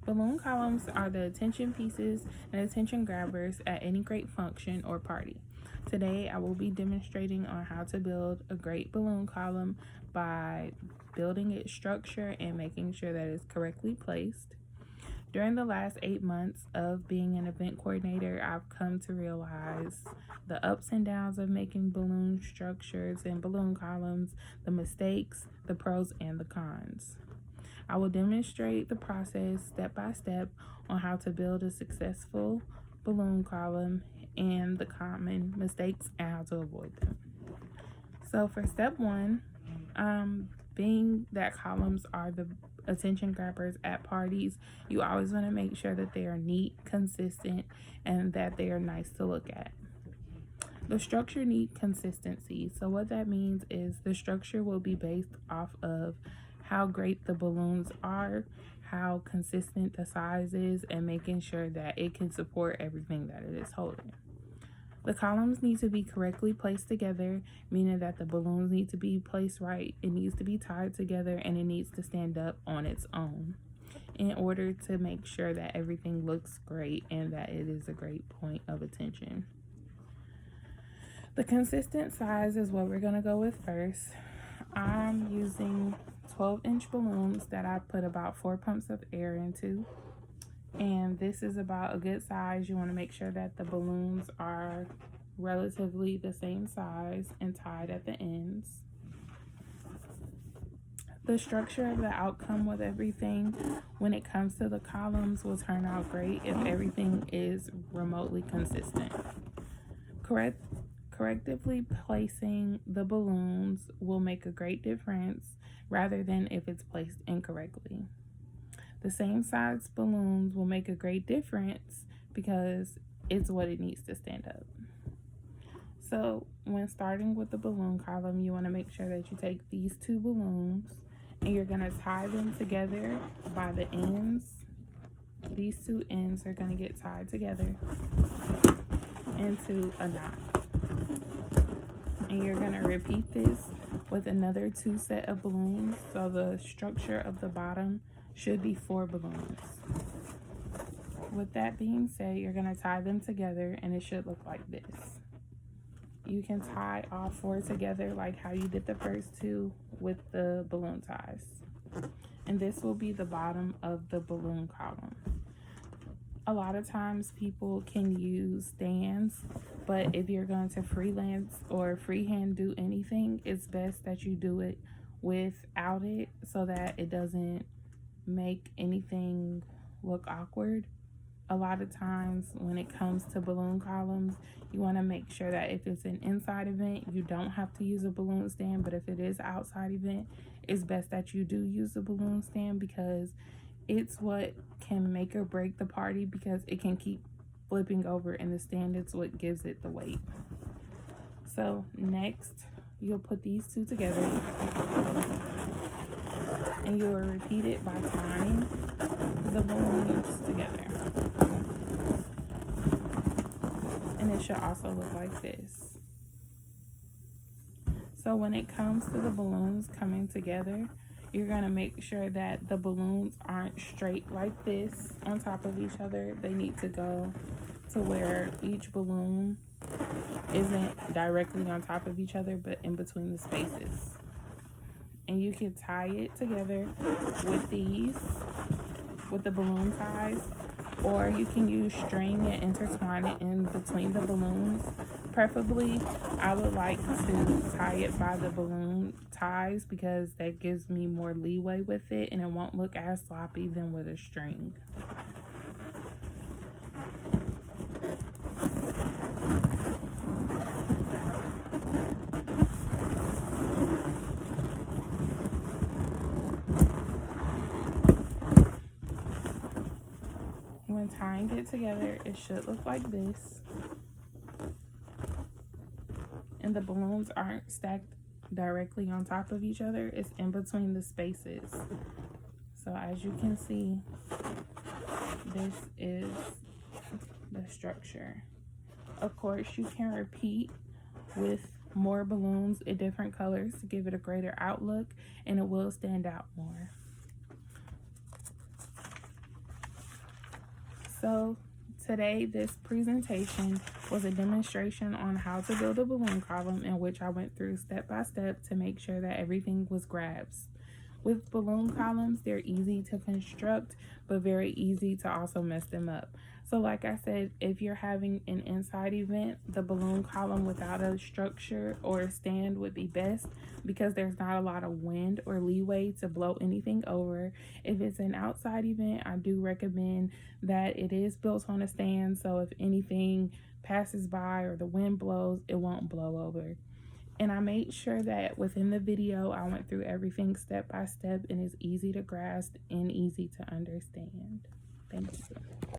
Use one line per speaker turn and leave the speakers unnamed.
Balloon columns are the attention pieces and attention grabbers at any great function or party. Today, I will be demonstrating on how to build a great balloon column by building its structure and making sure that it's correctly placed. During the last 8 months of being an event coordinator, I've come to realize the ups and downs of making balloon structures and balloon columns, the mistakes, the pros, and the cons. I will demonstrate the process step by step on how to build a successful balloon column and the common mistakes and how to avoid them. So for step 1, being that columns are the attention grabbers at parties, you always want to make sure that they are neat, consistent, and that they are nice to look at. The structure needs consistency. So what that means is the structure will be based off of how great the balloons are, how consistent the size is, and making sure that it can support everything that it is holding. The columns need to be correctly placed together, meaning that the balloons need to be placed right, it needs to be tied together, and it needs to stand up on its own in order to make sure that everything looks great and that it is a great point of attention. The consistent size is what we're going to go with first. I'm using 12-inch balloons that I put about 4 pumps of air into. And this is about a good size. You want to make sure that the balloons are relatively the same size and tied at the ends. The structure of the outcome with everything when it comes to the columns will turn out great if everything is remotely consistent. Correctively placing the balloons will make a great difference rather than if it's placed incorrectly. The same size balloons will make a great difference because it's what it needs to stand up. So when starting with the balloon column, you want to make sure that you take these 2 balloons and you're going to tie them together by the ends. These 2 ends are going to get tied together into a knot. And you're going to repeat this with another 2 set of balloons. So the structure of the bottom should be 4 balloons. With that being said, you're going to tie them together and it should look like this. You can tie all 4 together like how you did the first 2 with the balloon ties. And this will be the bottom of the balloon column. A lot of times people can use stands, but if you're going to freelance or freehand do anything, it's best that you do it without it so that it doesn't make anything look awkward. A lot of times when it comes to balloon columns, you want to make sure that if it's an inside event, you don't have to use a balloon stand, but if it is an outside event, it's best that you do use a balloon stand because it's what can make or break the party because it can keep flipping over and the stand is what gives it the weight. So next, you'll put these 2 together and you'll repeat it by tying the balloons together. And it should also look like this. So when it comes to the balloons coming together, you're going to make sure that the balloons aren't straight like this on top of each other. They need to go to where each balloon isn't directly on top of each other, but in between the spaces. And you can tie it together with the balloon ties, or you can use string and intertwine it in between the balloons. Preferably, I would like to tie it by the balloon ties because that gives me more leeway with it and it won't look as sloppy than with a string. When tying it together, it should look like this. And the balloons aren't stacked directly on top of each other, it's in between the spaces. So as you can see, this is the structure. Of course, you can repeat with more balloons in different colors to give it a greater outlook, and it will stand out more. So today, this presentation was a demonstration on how to build a balloon column, in which I went through step by step to make sure that everything was grasped. With balloon columns, they're easy to construct, but very easy to also mess them up. So like I said, if you're having an inside event, the balloon column without a structure or a stand would be best, because there's not a lot of wind or leeway to blow anything over. If it's an outside event, I do recommend that it is built on a stand, so if anything passes by or the wind blows, it won't blow over. And I made sure that within the video, I went through everything step by step and it's easy to grasp and easy to understand. Thank you.